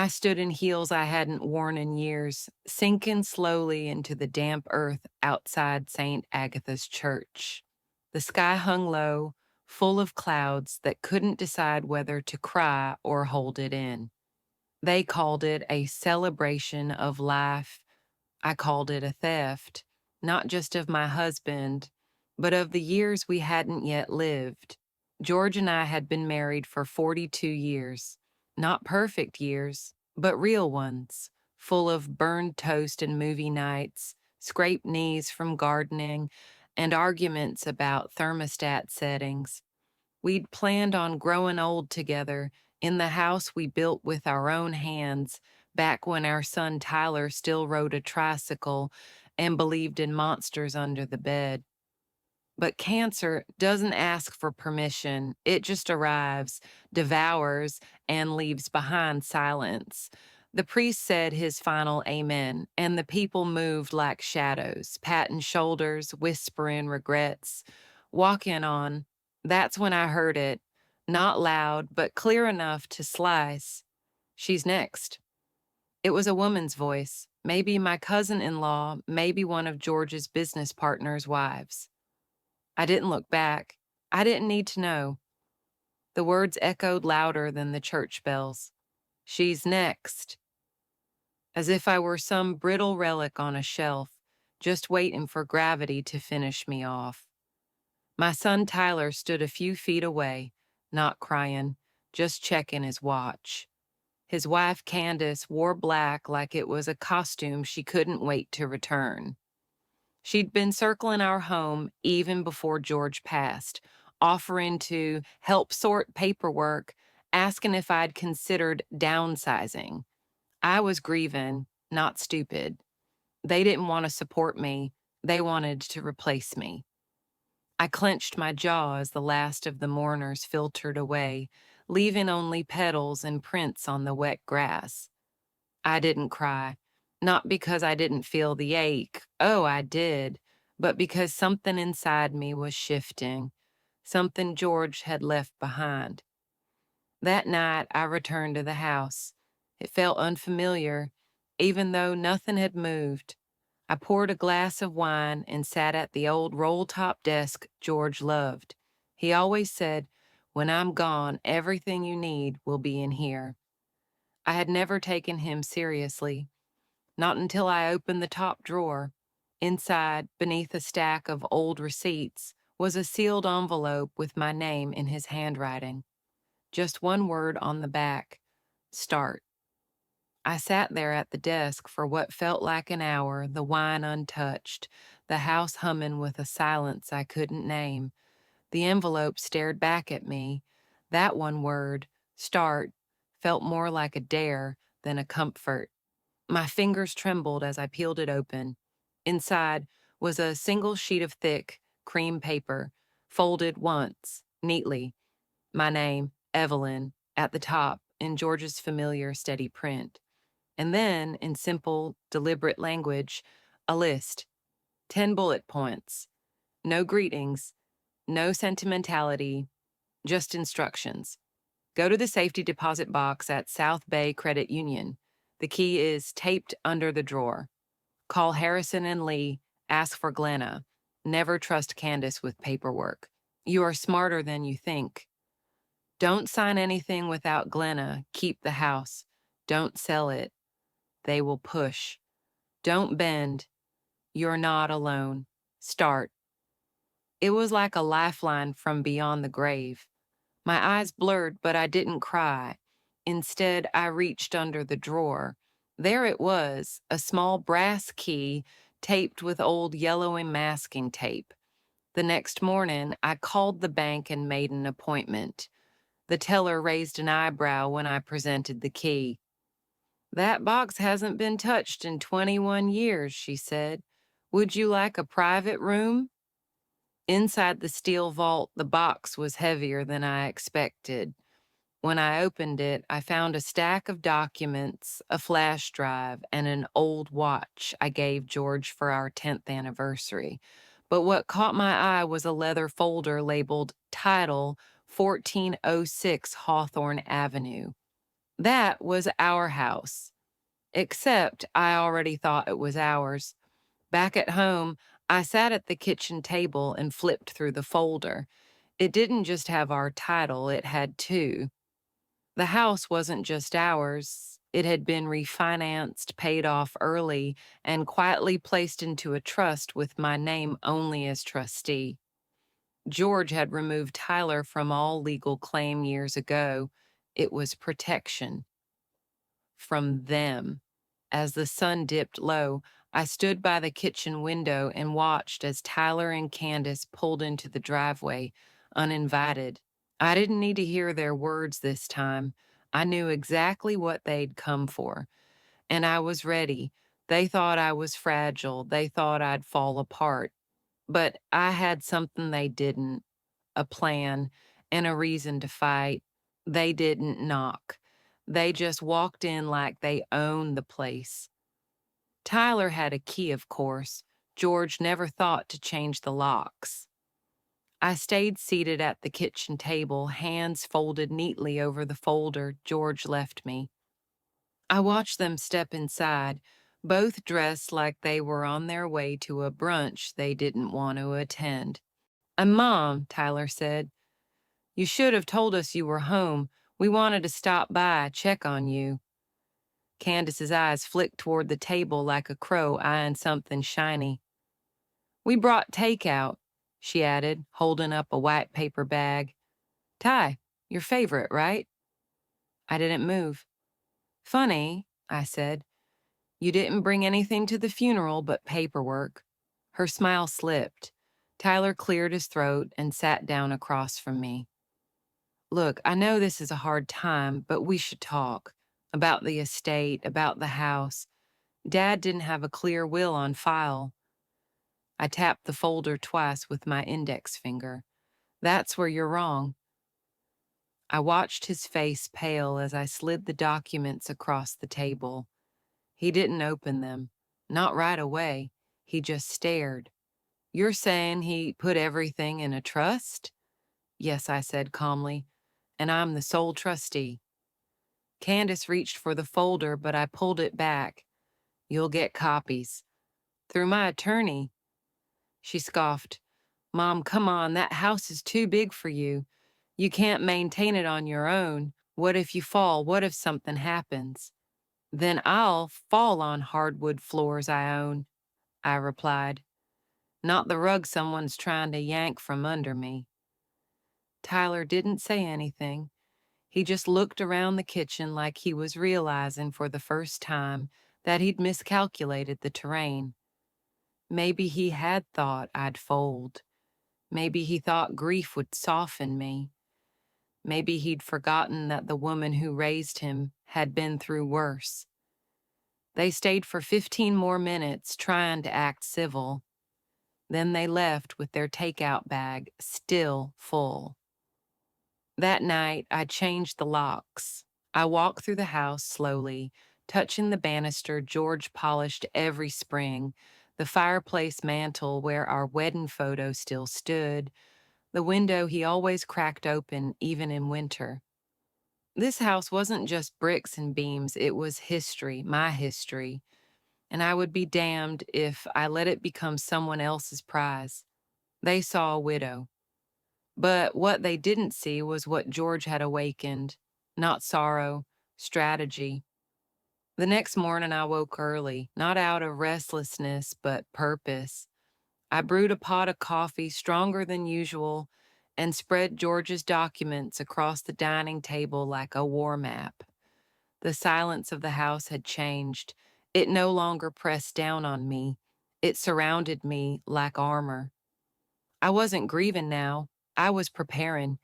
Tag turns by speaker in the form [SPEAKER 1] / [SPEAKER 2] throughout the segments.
[SPEAKER 1] I stood in heels I hadn't worn in years, sinking slowly into the damp earth outside St. Agatha's Church. The sky hung low, full of clouds that couldn't decide whether to cry or hold it in. They called it a celebration of life. I called it a theft, not just of my husband, but of the years we hadn't yet lived. George and I had been married for 42 years. Not perfect years, but real ones, full of burned toast and movie nights, scraped knees from gardening, and arguments about thermostat settings. We'd planned on growing old together in the house we built with our own hands back when our son Tyler still rode a tricycle and believed in monsters under the bed. But cancer doesn't ask for permission. It just arrives, devours, and leaves behind silence. The priest said his final amen, and the people moved like shadows, patting shoulders, whispering regrets, walking on. That's when I heard it, not loud, but clear enough to slice. She's next. It was a woman's voice, maybe my cousin in law, maybe one of George's business partners' wives. I didn't look back. I didn't need to know. The words echoed louder than the church bells. She's next. As if I were some brittle relic on a shelf, just waiting for gravity to finish me off. My son Tyler stood a few feet away, not crying, just checking his watch. His wife Candace wore black like it was a costume she couldn't wait to return. She'd been circling our home even before George passed, offering to help sort paperwork, asking if I'd considered downsizing. I was grieving, not stupid. They didn't want to support me, they wanted to replace me. I clenched my jaw as the last of the mourners filtered away, leaving only petals and prints on the wet grass. I didn't cry, not because I didn't feel the ache. Oh, I did, but because something inside me was shifting, something George had left behind. That night, I returned to the house. It felt unfamiliar, even though nothing had moved. I poured a glass of wine and sat at the old roll-top desk George loved. He always said, "When I'm gone, everything you need will be in here." I had never taken him seriously, not until I opened the top drawer. Inside, beneath a stack of old receipts, was a sealed envelope with my name in his handwriting. Just one word on the back: start. I sat there at the desk for what felt like an hour, the wine untouched, the house humming with a silence I couldn't name. The envelope stared back at me. That one word, start, felt more like a dare than a comfort. My fingers trembled as I peeled it open. Inside was a single sheet of thick, cream paper, folded once, neatly. My name, Evelyn, at the top in George's familiar, steady print. And then, in simple, deliberate language, a list, 10 bullet points. No greetings, no sentimentality, just instructions. Go to the safety deposit box at South Bay Credit Union. The key is taped under the drawer. Call Harrison and Lee, ask for Glenna. Never trust Candace with paperwork. You are smarter than you think. Don't sign anything without Glenna. Keep the house. Don't sell it. They will push. Don't bend. You're not alone. Start. It was like a lifeline from beyond the grave. My eyes blurred, but I didn't cry. Instead, I reached under the drawer. There it was, a small brass key taped with old yellowing masking tape. The next morning, I called the bank and made an appointment. The teller raised an eyebrow when I presented the key. "That box hasn't been touched in 21 years," she said. "Would you like a private room?" Inside the steel vault, the box was heavier than I expected. When I opened it, I found a stack of documents, a flash drive, and an old watch I gave George for our 10th anniversary. But what caught my eye was a leather folder labeled Title 1406 Hawthorne Avenue. That was our house, except I already thought it was ours. Back at home, I sat at the kitchen table and flipped through the folder. It didn't just have our title, it had two. The house wasn't just ours. It had been refinanced, paid off early, and quietly placed into a trust with my name only as trustee. George had removed Tyler from all legal claim years ago. It was protection from them. As the sun dipped low, I stood by the kitchen window and watched as Tyler and Candace pulled into the driveway, uninvited. I didn't need to hear their words this time. I knew exactly what they'd come for, and I was ready. They thought I was fragile. They thought I'd fall apart. But I had something they didn't, a plan and a reason to fight. They didn't knock. They just walked in like they owned the place. Tyler had a key, of course. George never thought to change the locks. I stayed seated at the kitchen table, hands folded neatly over the folder George left me. I watched them step inside, both dressed like they were on their way to a brunch they didn't want to attend. Mom," Tyler said, "you should have told us you were home. We wanted to stop by, check on you." Candace's eyes flicked toward the table like a crow eyeing something shiny. "We brought takeout," she added, holding up a white paper bag. "Ty, your favorite, right?" I didn't move. "Funny," I said. "You didn't bring anything to the funeral but paperwork." Her smile slipped. Tyler cleared his throat and sat down across from me. "Look, I know this is a hard time, but we should talk. About the estate, about the house. Dad didn't have a clear will on file." I tapped the folder twice with my index finger. "That's where you're wrong." I watched his face pale as I slid the documents across the table. He didn't open them. Not right away. He just stared. "You're saying he put everything in a trust?" "Yes," I said calmly, "and I'm the sole trustee." Candace reached for the folder, but I pulled it back. "You'll get copies." "Through my attorney." She scoffed. "Mom, come on, that house is too big for you. You can't maintain it on your own. What if you fall? What if something happens?" "Then I'll fall on hardwood floors I own," I replied. "Not the rug someone's trying to yank from under me." Tyler didn't say anything. He just looked around the kitchen like he was realizing for the first time that he'd miscalculated the terrain. Maybe he had thought I'd fold. Maybe he thought grief would soften me. Maybe he'd forgotten that the woman who raised him had been through worse. They stayed for 15 more minutes trying to act civil. Then they left with their takeout bag still full. That night, I changed the locks. I walked through the house slowly, touching the banister George polished every spring, the fireplace mantel where our wedding photo still stood, the window he always cracked open even in winter. This house wasn't just bricks and beams, it was history, my history, and I would be damned if I let it become someone else's prize. They saw a widow. But what they didn't see was what George had awakened, not sorrow, strategy. The next morning I woke early, not out of restlessness, but purpose. I brewed a pot of coffee stronger than usual and spread George's documents across the dining table like a war map. The silence of the house had changed. It no longer pressed down on me. It surrounded me like armor. I wasn't grieving now. I was preparing.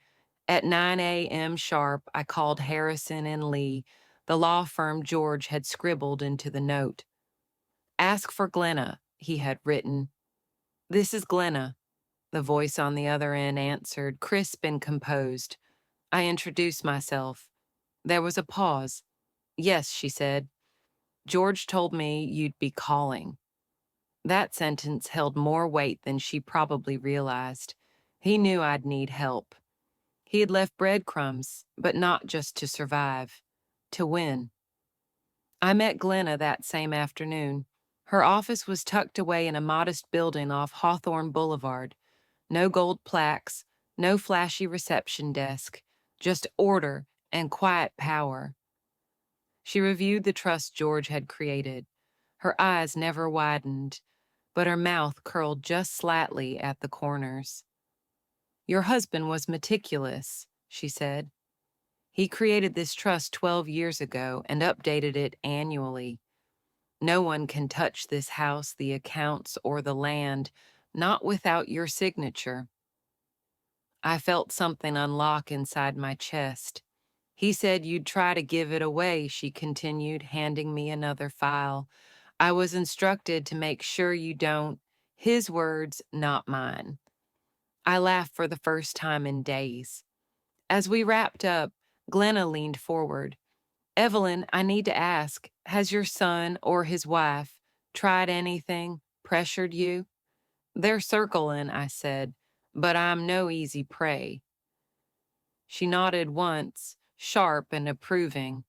[SPEAKER 1] At 9 a.m. sharp, I called Harrison and Lee, the law firm George had scribbled into the note. "Ask for Glenna," he had written. "This is Glenna," the voice on the other end answered, crisp and composed. I introduced myself. There was a pause. "Yes," she said. "George told me you'd be calling." That sentence held more weight than she probably realized. He knew I'd need help. He had left breadcrumbs, but not just to survive, to win. I met Glenna that same afternoon. Her office was tucked away in a modest building off Hawthorne Boulevard. No gold plaques, no flashy reception desk, just order and quiet power. She reviewed the trust George had created. Her eyes never widened, but her mouth curled just slightly at the corners. "Your husband was meticulous," she said. "He created this trust 12 years ago and updated it annually. No one can touch this house, the accounts, or the land, not without your signature." I felt something unlock inside my chest. "He said you'd try to give it away," she continued, handing me another file. "I was instructed to make sure you don't." His words, not mine. I laughed for the first time in days. As we wrapped up, Glenna leaned forward. "Evelyn, I need to ask, has your son or his wife tried anything, pressured you?" "They're circling," I said, "but I'm no easy prey." She nodded once, sharp and approving.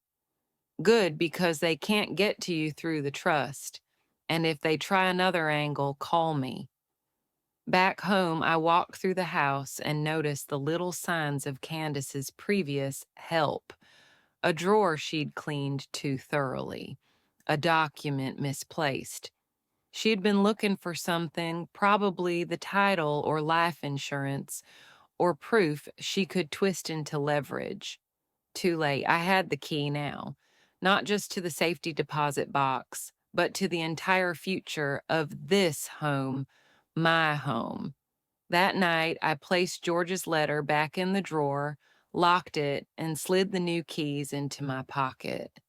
[SPEAKER 1] "Good, because they can't get to you through the trust. And if they try another angle, call me." Back home, I walked through the house and noticed the little signs of Candace's previous help. A drawer she'd cleaned too thoroughly, a document misplaced. She had been looking for something, probably the title or life insurance, or proof she could twist into leverage. Too late. I had the key now, not just to the safety deposit box, but to the entire future of this home, my home. That night, I placed George's letter back in the drawer, locked it, and slid the new keys into my pocket.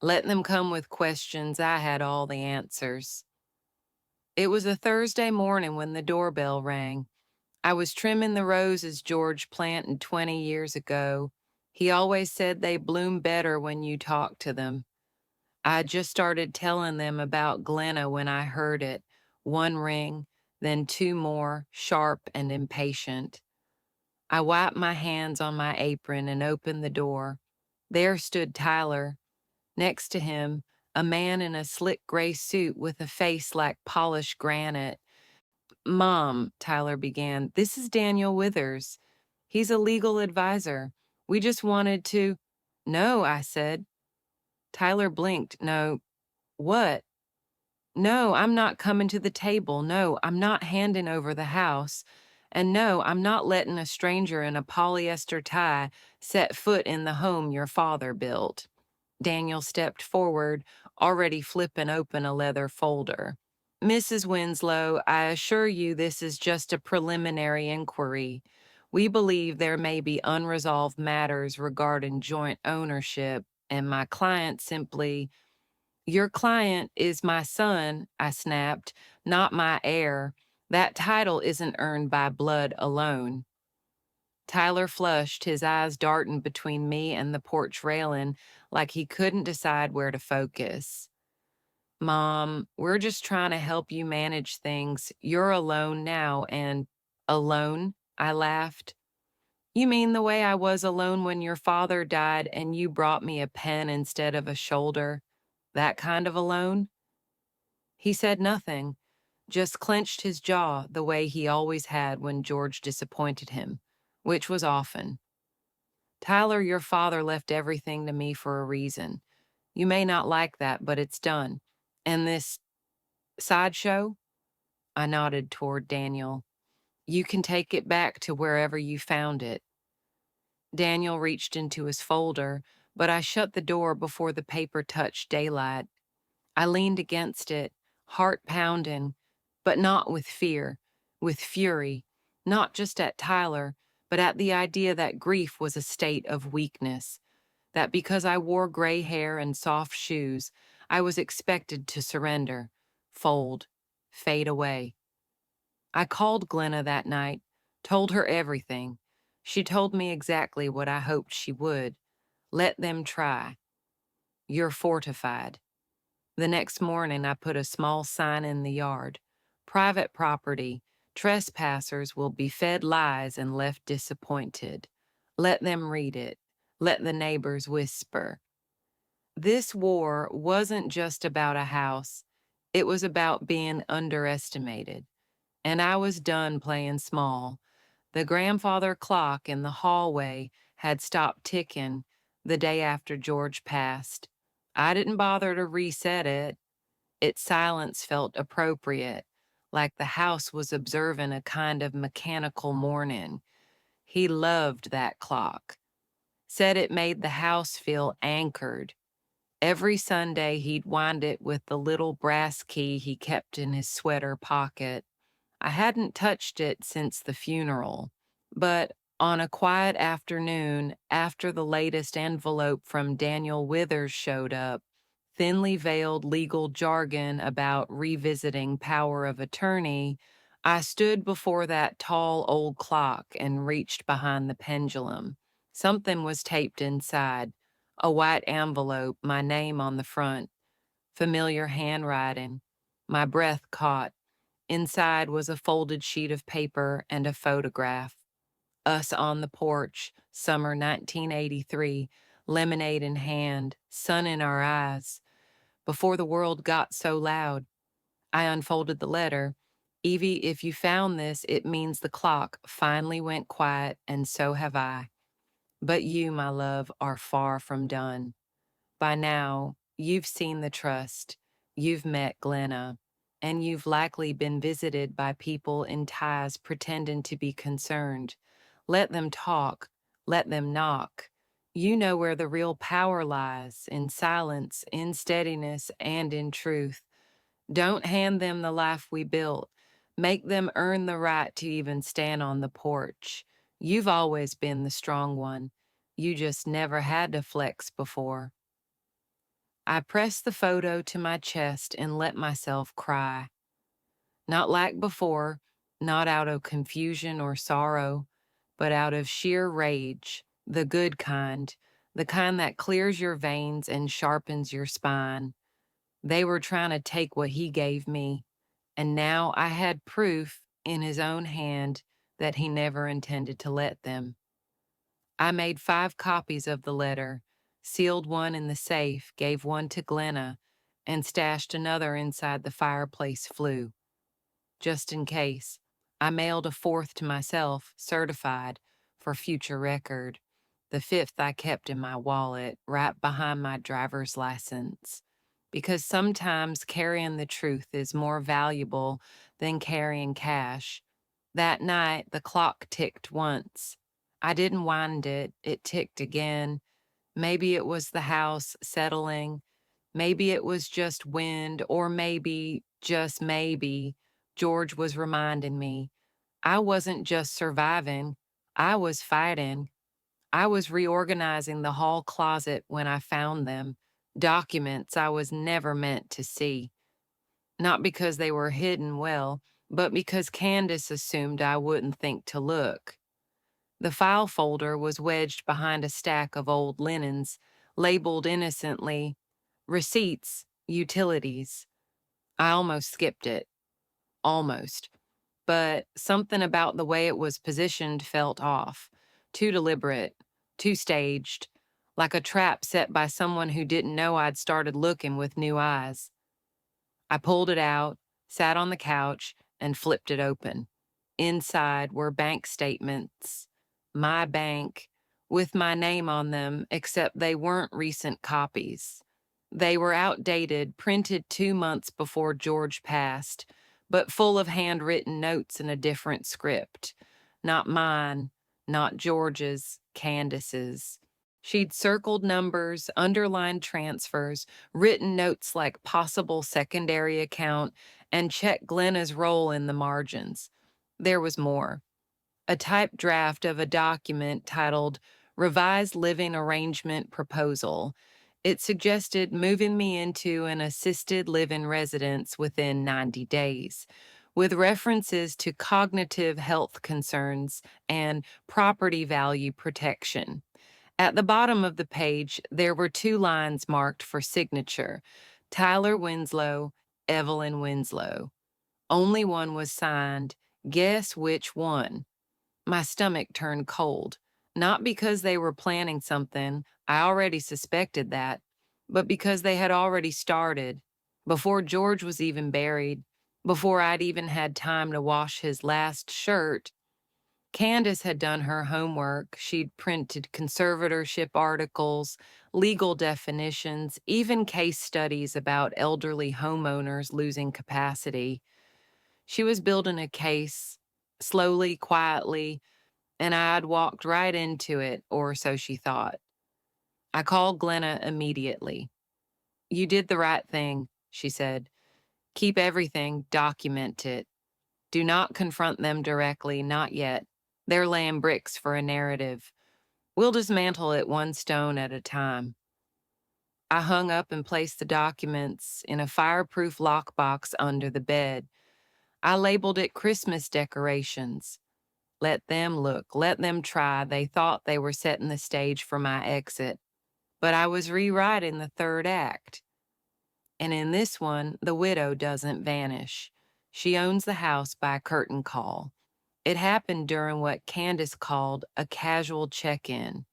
[SPEAKER 1] Let them come with questions, I had all the answers. It was a Thursday morning when the doorbell rang. I was trimming the roses George planted 20 years ago. He always said they bloom better when you talk to them. I just started telling them about Glenna when I heard it. One ring, then two more, sharp and impatient. I wiped my hands on my apron and opened the door. There stood Tyler. Next to him, a man in a slick gray suit with a face like polished granite. "Mom," Tyler began, "this is Daniel Withers. He's a legal advisor. We just wanted to—" "No," I said. Tyler blinked. "No, what?" "No, I'm not coming to the table. No, I'm not handing over the house. And no, I'm not letting a stranger in a polyester tie set foot in the home your father built." Daniel stepped forward, already flipping open a leather folder. "Mrs. Winslow, I assure you this is just a preliminary inquiry. We believe there may be unresolved matters regarding joint ownership, and my client simply—" "Your client is my son," I snapped, "not my heir. That title isn't earned by blood alone." Tyler flushed, his eyes darting between me and the porch railing like he couldn't decide where to focus. "Mom, we're just trying to help you manage things. You're alone now and—" "Alone?" I laughed. "You mean the way I was alone when your father died and you brought me a pen instead of a shoulder? That kind of alone?" He said nothing, just clenched his jaw the way he always had when George disappointed him, which was often. "Tyler, your father left everything to me for a reason. You may not like that, but it's done. And this sideshow?" I nodded toward Daniel. "You can take it back to wherever you found it." Daniel reached into his folder, but I shut the door before the paper touched daylight. I leaned against it, heart pounding, but not with fear, with fury, not just at Tyler, but at the idea that grief was a state of weakness, that because I wore gray hair and soft shoes, I was expected to surrender, fold, fade away. I called Glenna that night, told her everything. She told me exactly what I hoped she would. Let them try. You're fortified. The next morning, I put a small sign in the yard. Private property. Trespassers will be fed lies and left disappointed. Let them read it. Let the neighbors whisper. This war wasn't just about a house, it was about being underestimated. And I was done playing small. The grandfather clock in the hallway had stopped ticking the day after George passed. I didn't bother to reset it. Its silence felt appropriate, like the house was observing a kind of mechanical mourning. He loved that clock, said it made the house feel anchored. Every Sunday, he'd wind it with the little brass key he kept in his sweater pocket. I hadn't touched it since the funeral, but on a quiet afternoon after the latest envelope from Daniel Withers showed up, thinly veiled legal jargon about revisiting power of attorney, I stood before that tall old clock and reached behind the pendulum. Something was taped inside, a white envelope, my name on the front, familiar handwriting. My breath caught. Inside was a folded sheet of paper and a photograph. Us on the porch, summer 1983, lemonade in hand, sun in our eyes. Before the world got so loud, I unfolded the letter. Evie, if you found this, it means the clock finally went quiet, and so have I. But you, my love, are far from done. By now, you've seen the trust, you've met Glenna, and you've likely been visited by people in ties pretending to be concerned. Let them talk, let them knock. You know where the real power lies, in silence, in steadiness, and in truth. Don't hand them the life we built. Make them earn the right to even stand on the porch. You've always been the strong one. You just never had to flex before. I pressed the photo to my chest and let myself cry. Not like before, not out of confusion or sorrow, but out of sheer rage, the good kind, the kind that clears your veins and sharpens your spine. They were trying to take what he gave me, and now I had proof in his own hand that he never intended to let them. I made 5 copies of the letter, sealed one in the safe, gave one to Glenna, and stashed another inside the fireplace flue. Just in case, I mailed a 4th to myself, certified, for future record. The 5th I kept in my wallet, right behind my driver's license. Because sometimes carrying the truth is more valuable than carrying cash. That night, the clock ticked once. I didn't wind it, it ticked again. Maybe it was the house settling. Maybe it was just wind, or maybe, just maybe, George was reminding me. I wasn't just surviving, I was fighting. I was reorganizing the hall closet when I found them, documents I was never meant to see. Not because they were hidden well, but because Candace assumed I wouldn't think to look. The file folder was wedged behind a stack of old linens, labeled innocently, Receipts, Utilities. I almost skipped it. Almost. But something about the way it was positioned felt off. Too deliberate, too staged, like a trap set by someone who didn't know I'd started looking with new eyes. I pulled it out, sat on the couch, and flipped it open. Inside were bank statements, my bank, with my name on them, except they weren't recent copies. They were outdated, printed 2 months before George passed, but full of handwritten notes in a different script. Not mine, not George's, Candace's. She'd circled numbers, underlined transfers, written notes like possible secondary account, and checked Glenna's role in the margins. There was more. A typed draft of a document titled Revised Living Arrangement Proposal. It suggested moving me into an assisted living residence within 90 days, with references to cognitive health concerns and property value protection. At the bottom of the page, there were 2 lines marked for signature, Tyler Winslow, Evelyn Winslow. Only one was signed. Guess which one? My stomach turned cold. Not because they were planning something, I already suspected that, but because they had already started, before George was even buried, before I'd even had time to wash his last shirt. Candace had done her homework. She'd printed conservatorship articles, legal definitions, even case studies about elderly homeowners losing capacity. She was building a case, slowly, quietly, and I'd walked right into it, or so she thought. I called Glenna immediately. "You did the right thing," she said. "Keep everything, document it. Do not confront them directly, not yet. They're laying bricks for a narrative. We'll dismantle it one stone at a time." I hung up and placed the documents in a fireproof lockbox under the bed. I labeled it Christmas decorations. Let them look, let them try. They thought they were setting the stage for my exit. But I was rewriting the third act. And in this one, the widow doesn't vanish. She owns the house by curtain call. It happened during what Candace called a casual check-in.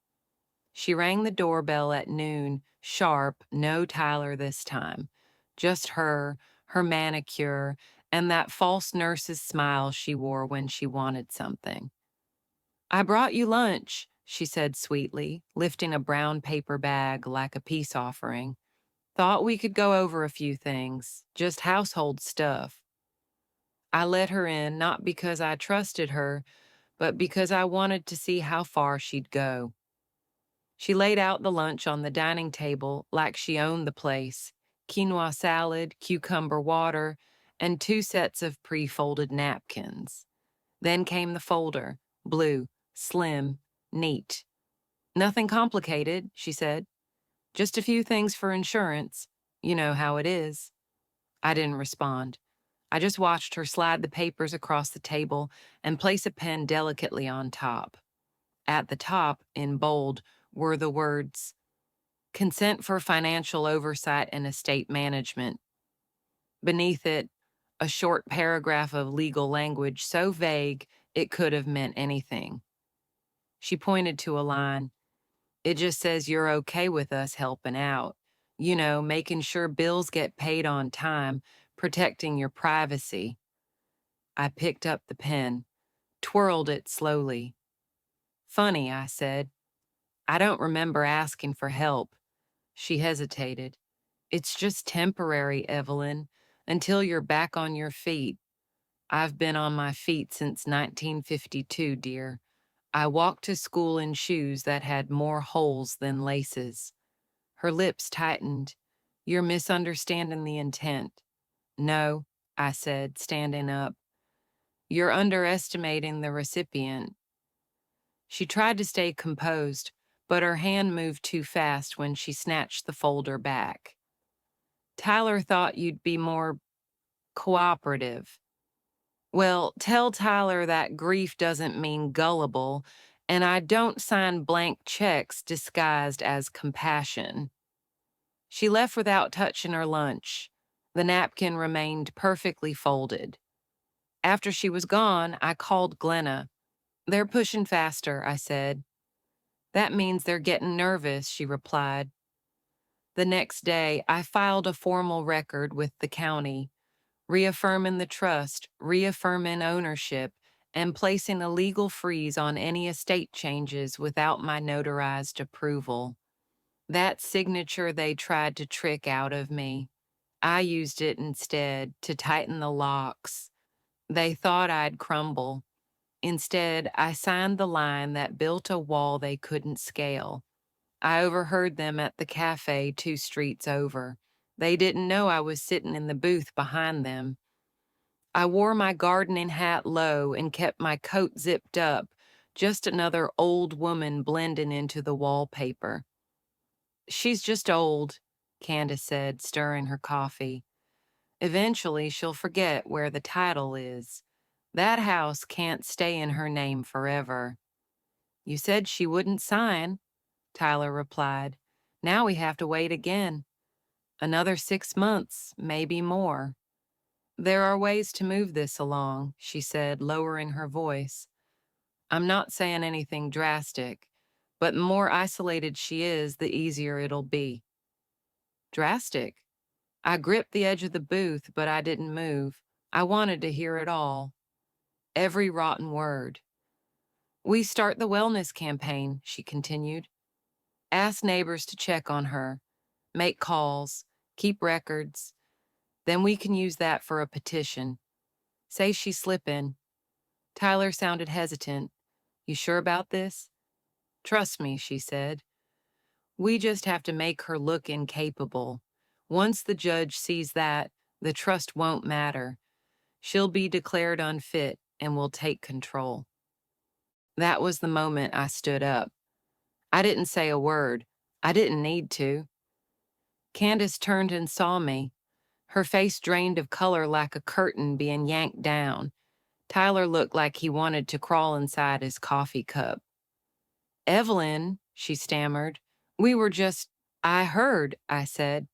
[SPEAKER 1] She rang the doorbell at noon, sharp, no Tyler this time. Just her, her manicure, and that false nurse's smile she wore when she wanted something. "I brought you lunch," she said sweetly, lifting a brown paper bag like a peace offering. "Thought we could go over a few things, just household stuff." I let her in not because I trusted her, but because I wanted to see how far she'd go. She laid out the lunch on the dining table like she owned the place: quinoa salad, cucumber water, and 2 sets of pre-folded napkins. Then came the folder, blue, slim, neat. "Nothing complicated," she said. "Just a few things for insurance. You know how it is." I didn't respond. I just watched her slide the papers across the table and place a pen delicately on top. At the top, in bold, were the words, "Consent for financial oversight and estate management." Beneath it, a short paragraph of legal language so vague it could have meant anything. She pointed to a line. "It just says you're okay with us helping out. You know, making sure bills get paid on time, protecting your privacy." I picked up the pen, twirled it slowly. "Funny," I said. "I don't remember asking for help." She hesitated. "It's just temporary, Evelyn, until you're back on your feet." "I've been on my feet since 1952, dear. I walked to school in shoes that had more holes than laces." Her lips tightened. "You're misunderstanding the intent." "No," I said, standing up. "You're underestimating the recipient." She tried to stay composed, but her hand moved too fast when she snatched the folder back. "Tyler thought you'd be more cooperative." "Well, tell Tyler that grief doesn't mean gullible, and I don't sign blank checks disguised as compassion." She left without touching her lunch. The napkin remained perfectly folded. After she was gone, I called Glenna. "They're pushing faster," I said. "That means they're getting nervous," she replied. The next day, I filed a formal record with the county, reaffirming the trust, reaffirming ownership, and placing a legal freeze on any estate changes without my notarized approval. That signature they tried to trick out of me, I used it instead to tighten the locks. They thought I'd crumble. Instead, I signed the line that built a wall they couldn't scale. I overheard them at the cafe 2 streets over. They didn't know I was sitting in the booth behind them. I wore my gardening hat low and kept my coat zipped up, just another old woman blending into the wallpaper. "She's just old," Candace said, stirring her coffee. "Eventually she'll forget where the title is. That house can't stay in her name forever." "You said she wouldn't sign," Tyler replied. "Now we have to wait again. Another 6 months, maybe more." "There are ways to move this along," she said, lowering her voice. "I'm not saying anything drastic, but the more isolated she is, the easier it'll be." Drastic. I gripped the edge of the booth, but I didn't move. I wanted to hear it all. Every rotten word. We start the wellness campaign, she continued. Ask neighbors to check on her, make calls, keep records. Then we can use that for a petition. Say she's slipping. Tyler sounded hesitant. You sure about this? Trust me, she said. We just have to make her look incapable. Once the judge sees that, the trust won't matter. She'll be declared unfit and will take control. That was the moment I stood up. I didn't say a word. I didn't need to. Candace turned and saw me. Her face drained of color like a curtain being yanked down. Tyler looked like he wanted to crawl inside his coffee cup. Evelyn, she stammered, we were just, I heard, I said,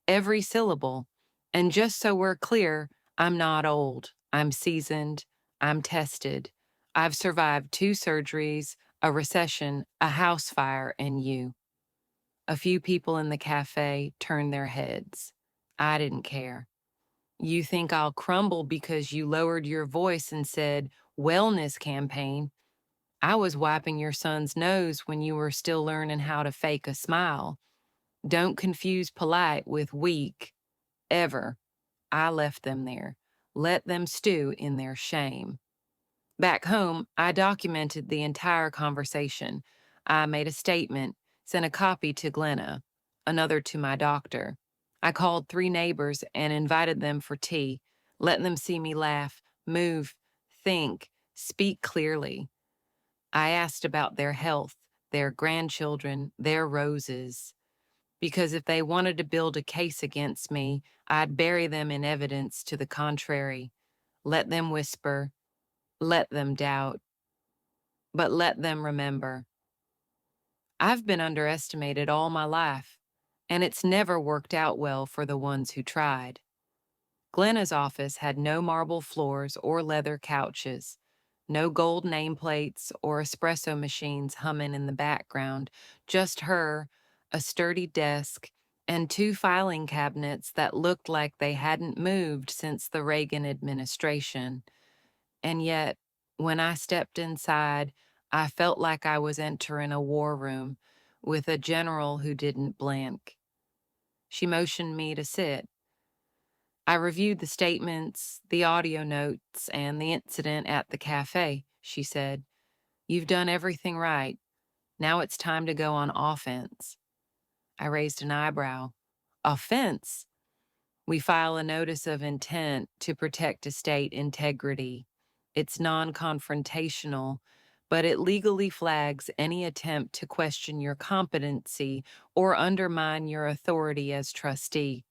[SPEAKER 1] every syllable. And just so we're clear, I'm not old. I'm seasoned. I'm tested. I've survived 2 surgeries, a recession, a house fire, and you. A few people in the cafe turned their heads. I didn't care. You think I'll crumble because you lowered your voice and said, wellness campaign? I was wiping your son's nose when you were still learning how to fake a smile. Don't confuse polite with weak, ever. I left them there. Let them stew in their shame. Back home, I documented the entire conversation. I made a statement, sent a copy to Glenna, another to my doctor. I called 3 neighbors and invited them for tea, let them see me laugh, move, think, speak clearly. I asked about their health, their grandchildren, their roses. Because if they wanted to build a case against me, I'd bury them in evidence to the contrary. Let them whisper, let them doubt, but let them remember. I've been underestimated all my life, and it's never worked out well for the ones who tried. Glenna's office had no marble floors or leather couches, no gold nameplates or espresso machines humming in the background, just her, a sturdy desk, and 2 filing cabinets that looked like they hadn't moved since the Reagan administration. And yet, when I stepped inside, I felt like I was entering a war room with a general who didn't blink. She motioned me to sit. I reviewed the statements, the audio notes, and the incident at the cafe, she said. You've done everything right. Now it's time to go on offense. I raised an eyebrow. Offense? We file a notice of intent to protect estate integrity. It's non-confrontational, but it legally flags any attempt to question your competency or undermine your authority as trustee.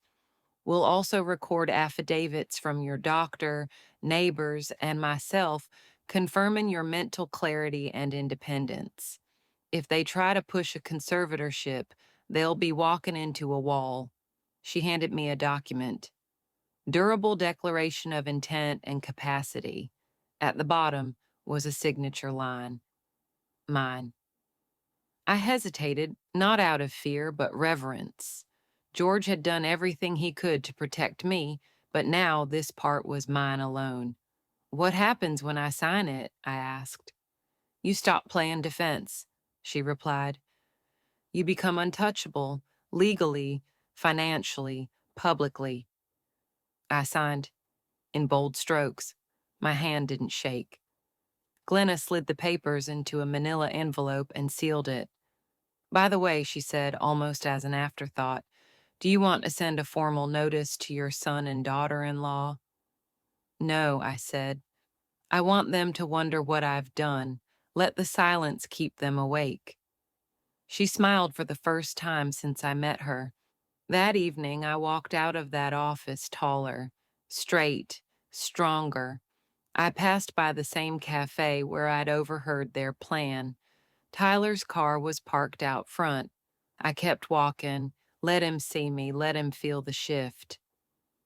[SPEAKER 1] We'll also record affidavits from your doctor, neighbors, and myself confirming your mental clarity and independence. If they try to push a conservatorship, they'll be walking into a wall. She handed me a document. Durable declaration of intent and capacity. At the bottom was a signature line. Mine. I hesitated, not out of fear, but reverence. George had done everything he could to protect me, but now this part was mine alone. What happens when I sign it? I asked. You stop playing defense, she replied. You become untouchable, legally, financially, publicly. I signed, in bold strokes. My hand didn't shake. Glenna slid the papers into a manila envelope and sealed it. By the way, she said, almost as an afterthought, do you want to send a formal notice to your son and daughter-in-law? No, I said. I want them to wonder what I've done. Let the silence keep them awake. She smiled for the first time since I met her. That evening, I walked out of that office taller, straight, stronger. I passed by the same cafe where I'd overheard their plan. Tyler's car was parked out front. I kept walking, let him see me, let him feel the shift.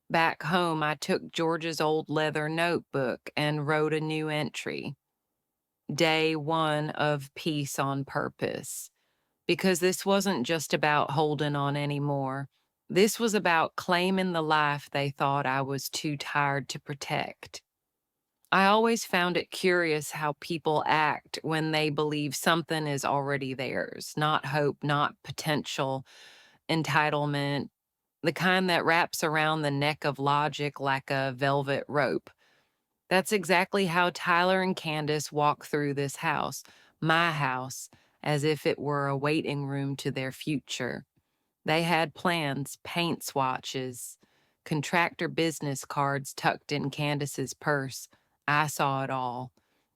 [SPEAKER 1] Back home, I took George's old leather notebook and wrote a new entry. Day 1 of peace on purpose. Because this wasn't just about holding on anymore. This was about claiming the life they thought I was too tired to protect. I always found it curious how people act when they believe something is already theirs, not hope, not potential, entitlement, the kind that wraps around the neck of logic like a velvet rope. That's exactly how Tyler and Candace walk through this house, my house, as if it were a waiting room to their future. They had plans, paint swatches, contractor business cards tucked in Candace's purse. I saw it all.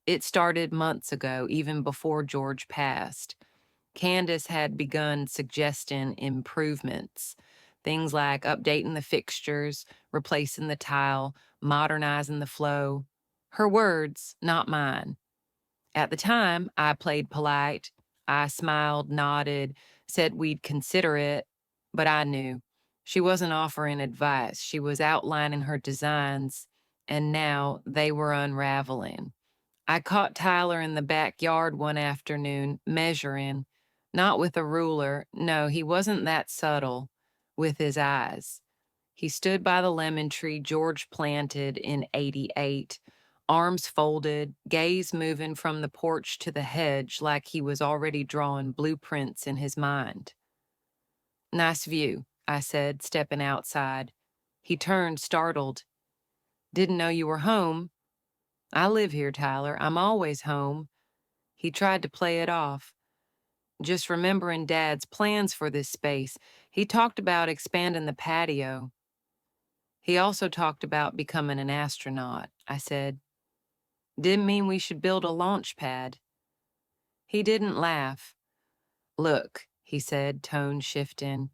[SPEAKER 1] It started months ago, even before George passed. Candace had begun suggesting improvements. Things like updating the fixtures, replacing the tile, modernizing the flow. Her words, not mine. At the time, I played polite. I smiled, nodded, said we'd consider it, but I knew. She wasn't offering advice. She was outlining her designs, and now they were unraveling. I caught Tyler in the backyard one afternoon, measuring, not with a ruler. No, he wasn't that subtle, with his eyes. He stood by the lemon tree George planted in '88, arms folded, gaze moving from the porch to the hedge like he was already drawing blueprints in his mind. Nice view, I said, stepping outside. He turned, startled. Didn't know you were home. I live here, Tyler. I'm always home. He tried to play it off. Just remembering Dad's plans for this space, he talked about expanding the patio. He also talked about becoming an astronaut, I said. Didn't mean we should build a launch pad. He didn't laugh. Look, he said, tone shifting.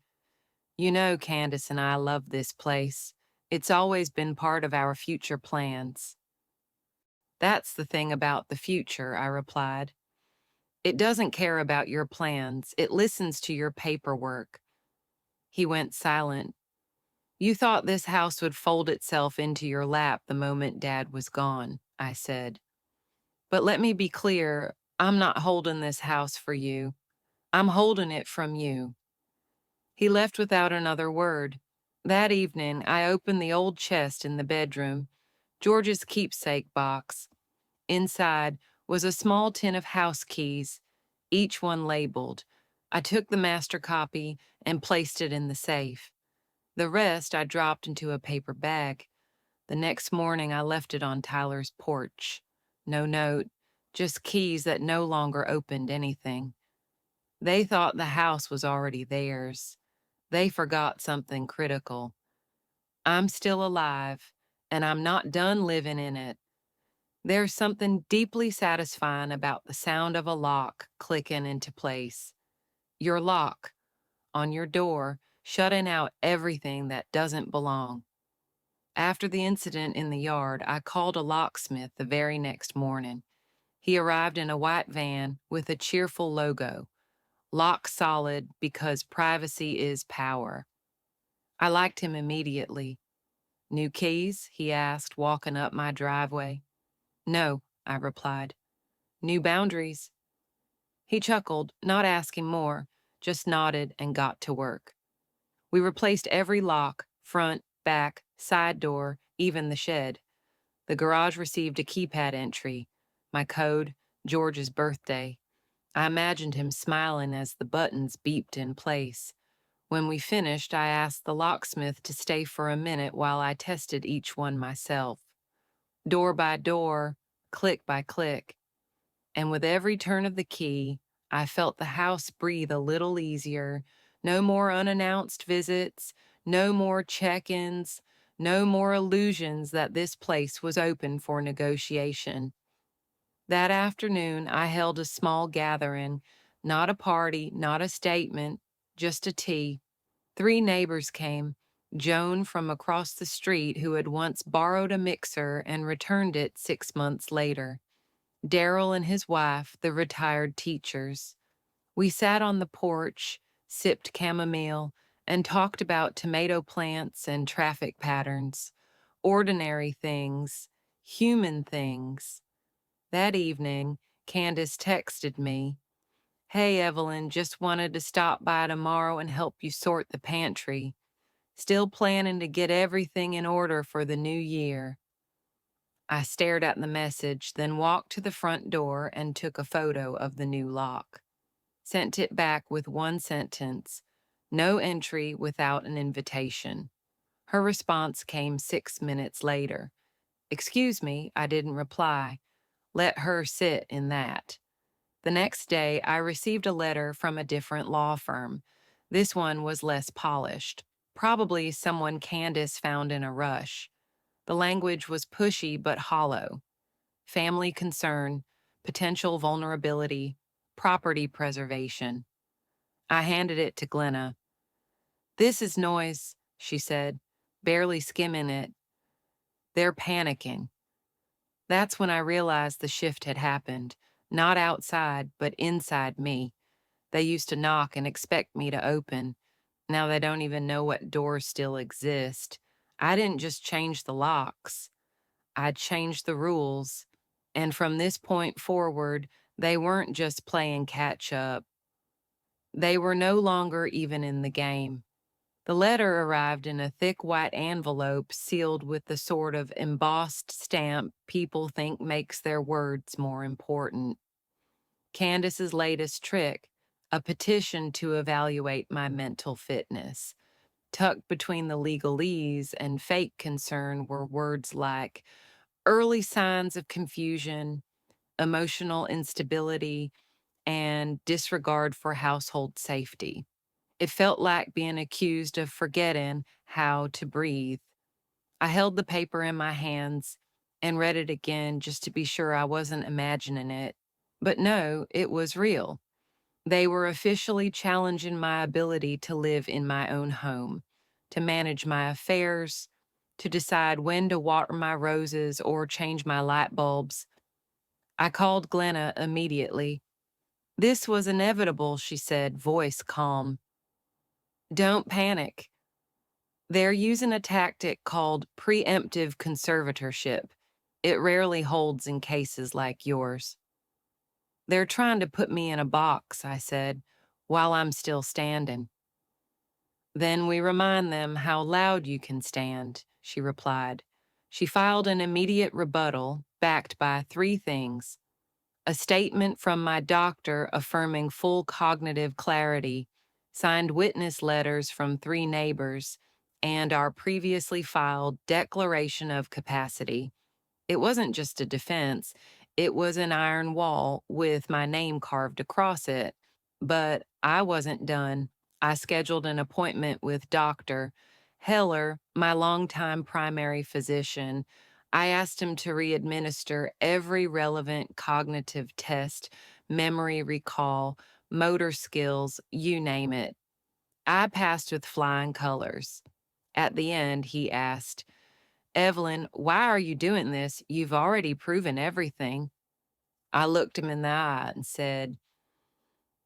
[SPEAKER 1] You know Candace and I love this place. It's always been part of our future plans. That's the thing about the future, I replied. It doesn't care about your plans. It listens to your paperwork. He went silent. You thought this house would fold itself into your lap the moment Dad was gone, I said. But let me be clear, I'm not holding this house for you. I'm holding it from you. He left without another word. That evening, I opened the old chest in the bedroom, George's keepsake box. Inside was a small tin of house keys, each one labeled. I took the master copy and placed it in the safe. The rest I dropped into a paper bag. The next morning, I left it on Tyler's porch. No note, just keys that no longer opened anything. They thought the house was already theirs. They forgot something critical. I'm still alive, and I'm not done living in it. There's something deeply satisfying about the sound of a lock clicking into place. Your lock on your door, shutting out everything that doesn't belong. After the incident in the yard, I called a locksmith the very next morning. He arrived in a white van with a cheerful logo, Lock Solid because privacy is power. I liked him immediately. New keys? He asked, walking up my driveway. No, I replied. New boundaries. He chuckled, not asking more, just nodded and got to work. We replaced every lock, front, back, side door, even the shed. The garage received a keypad entry. My code, George's birthday. I imagined him smiling as the buttons beeped in place. When we finished, I asked the locksmith to stay for a minute while I tested each one myself. Door by door, click by click. And with every turn of the key, I felt the house breathe a little easier. No more unannounced visits, no more check-ins, no more illusions that this place was open for negotiation. That afternoon, I held a small gathering, not a party, not a statement, just a tea. 3 neighbors came. Joan from across the street, who had once borrowed a mixer and returned it 6 months later. Daryl and his wife, the retired teachers. We sat on the porch, sipped chamomile, and talked about tomato plants and traffic patterns, ordinary things, human things. That evening, Candace texted me, Hey, Evelyn, just wanted to stop by tomorrow and help you sort the pantry. Still planning to get everything in order for the new year. I stared at the message, then walked to the front door and took a photo of the new lock. Sent it back with one sentence: no entry without an invitation. Her response came 6 minutes later. Excuse me, I didn't reply. Let her sit in that. The next day, I received a letter from a different law firm. This one was less polished, probably someone Candace found in a rush. The language was pushy but hollow. Family concern, potential vulnerability, property preservation. I handed it to Glenna. This is noise, she said, barely skimming it. They're panicking. That's when I realized the shift had happened, not outside, but inside me. They used to knock and expect me to open. Now they don't even know what doors still exist. I didn't just change the locks, I changed the rules. And from this point forward, they weren't just playing catch up. They were no longer even in the game. The letter arrived in a thick white envelope sealed with the sort of embossed stamp people think makes their words more important. Candace's latest trick, a petition to evaluate my mental fitness. Tucked between the legalese and fake concern were words like early signs of confusion, emotional instability, and disregard for household safety. It felt like being accused of forgetting how to breathe. I held the paper in my hands and read it again just to be sure I wasn't imagining it. But no, it was real. They were officially challenging my ability to live in my own home, to manage my affairs, to decide when to water my roses or change my light bulbs. I called Glenna immediately. This was inevitable, she said, voice calm. Don't panic. They're using a tactic called preemptive conservatorship. It rarely holds in cases like yours. They're trying to put me in a box, I said, while I'm still standing. Then we remind them how loud you can stand, she replied. She filed an immediate rebuttal, backed by three things: a statement from my doctor affirming full cognitive clarity, signed witness letters from three neighbors, and our previously filed declaration of capacity. It wasn't just a defense, it was an iron wall with my name carved across it. But I wasn't done. I scheduled an appointment with Dr. Heller, my longtime primary physician. I asked him to re-administer every relevant cognitive test, memory recall, motor skills, you name it. I passed with flying colors. At the end, he asked, Evelyn, why are you doing this? You've already proven everything. I looked him in the eye and said,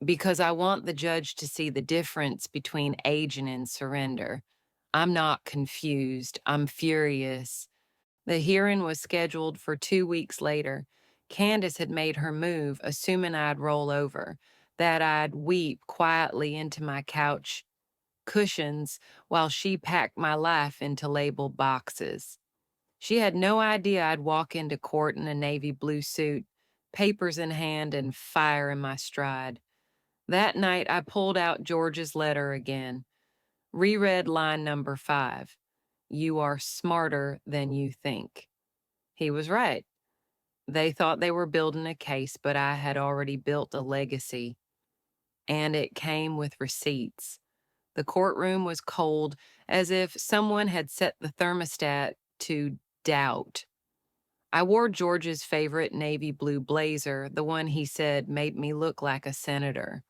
[SPEAKER 1] because I want the judge to see the difference between aging and surrender. I'm not confused. I'm furious. The hearing was scheduled for 2 weeks later. Candace had made her move, assuming I'd roll over, that I'd weep quietly into my couch cushions while she packed my life into labeled boxes. She had no idea I'd walk into court in a navy blue suit, papers in hand and fire in my stride. That night, I pulled out George's letter again, reread line number 5. You are smarter than you think. He was right. They thought they were building a case, but I had already built a legacy. And it came with receipts. The courtroom was cold, as if someone had set the thermostat to doubt. I wore George's favorite navy blue blazer, the one he said made me look like a senator.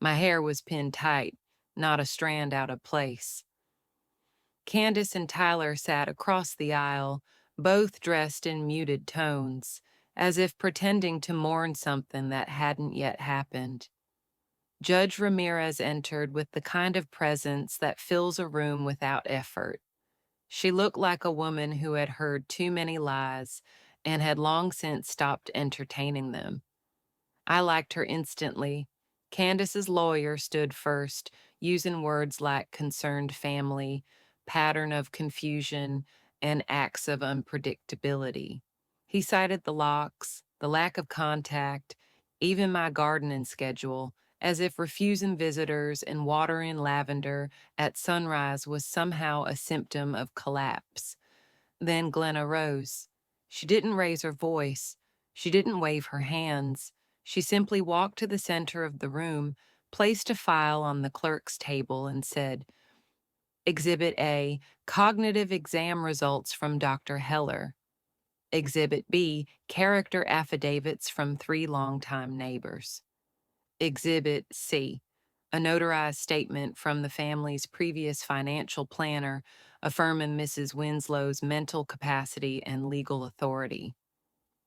[SPEAKER 1] My hair was pinned tight, not a strand out of place. Candace and Tyler sat across the aisle, both dressed in muted tones, as if pretending to mourn something that hadn't yet happened. Judge Ramirez entered with the kind of presence that fills a room without effort. She looked like a woman who had heard too many lies and had long since stopped entertaining them. I liked her instantly. Candace's lawyer stood first, using words like concerned family, pattern of confusion, and acts of unpredictability. He cited the locks, the lack of contact, even my gardening schedule, as if refusing visitors and watering lavender at sunrise was somehow a symptom of collapse. Then Glenna rose. She didn't raise her voice. She didn't wave her hands. She simply walked to the center of the room, placed a file on the clerk's table, and said, Exhibit A, cognitive exam results from Dr. Heller. Exhibit B, character affidavits from 3 longtime neighbors. Exhibit C, a notarized statement from the family's previous financial planner affirming Mrs. Winslow's mental capacity and legal authority.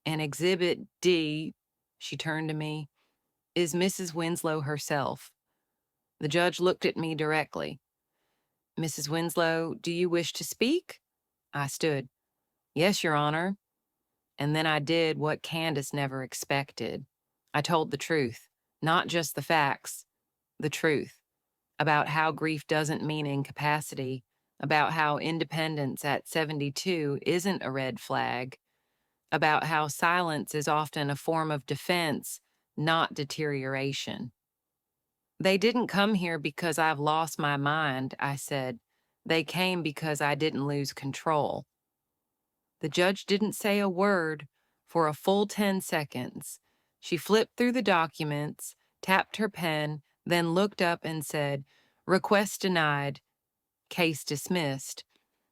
[SPEAKER 1] And Exhibit D, she turned to me, is Mrs. Winslow herself. The judge looked at me directly. Mrs. Winslow, do you wish to speak? I stood. Yes, Your Honor. And then I did what Candace never expected. I told the truth, not just the facts, the truth, about how grief doesn't mean incapacity, about how independence at 72 isn't a red flag, about how silence is often a form of defense, not deterioration. They didn't come here because I've lost my mind, I said. They came because I didn't lose control. The judge didn't say a word for a full 10 seconds. She flipped through the documents, tapped her pen, then looked up and said, Request denied, case dismissed.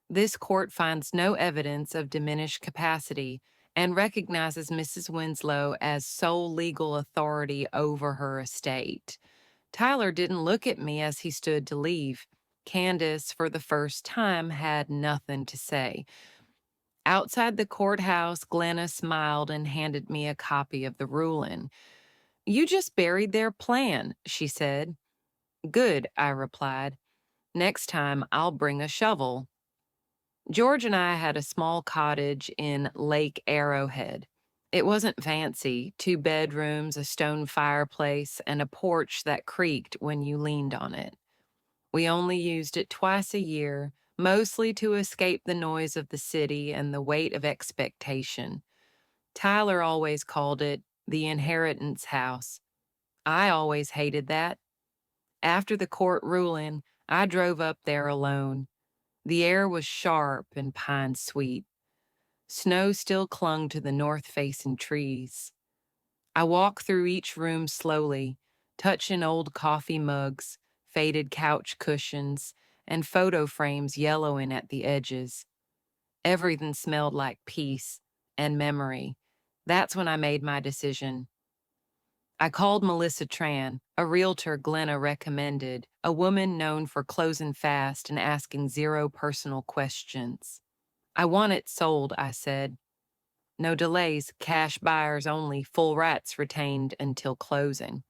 [SPEAKER 1] This court finds no evidence of diminished capacity and recognizes Mrs. Winslow as sole legal authority over her estate. Tyler didn't look at me as he stood to leave. Candace, for the first time, had nothing to say. Outside the courthouse, Glenna smiled and handed me a copy of the ruling. You just buried their plan, she said. Good, I replied. Next time, I'll bring a shovel. George and I had a small cottage in Lake Arrowhead. It wasn't fancy, 2 bedrooms, a stone fireplace, and a porch that creaked when you leaned on it. We only used it twice a year, mostly to escape the noise of the city and the weight of expectation. Tyler always called it the inheritance house. I always hated that. After the court ruling, I drove up there alone. The air was sharp and pine sweet. Snow still clung to the north-facing trees. I walked through each room slowly, touching old coffee mugs, faded couch cushions, and photo frames yellowing at the edges. Everything smelled like peace and memory. That's when I made my decision. I called Melissa Tran, a realtor Glenna recommended, a woman known for closing fast and asking 0 personal questions. I want it sold, I said. No delays, cash buyers only, full rights retained until closing.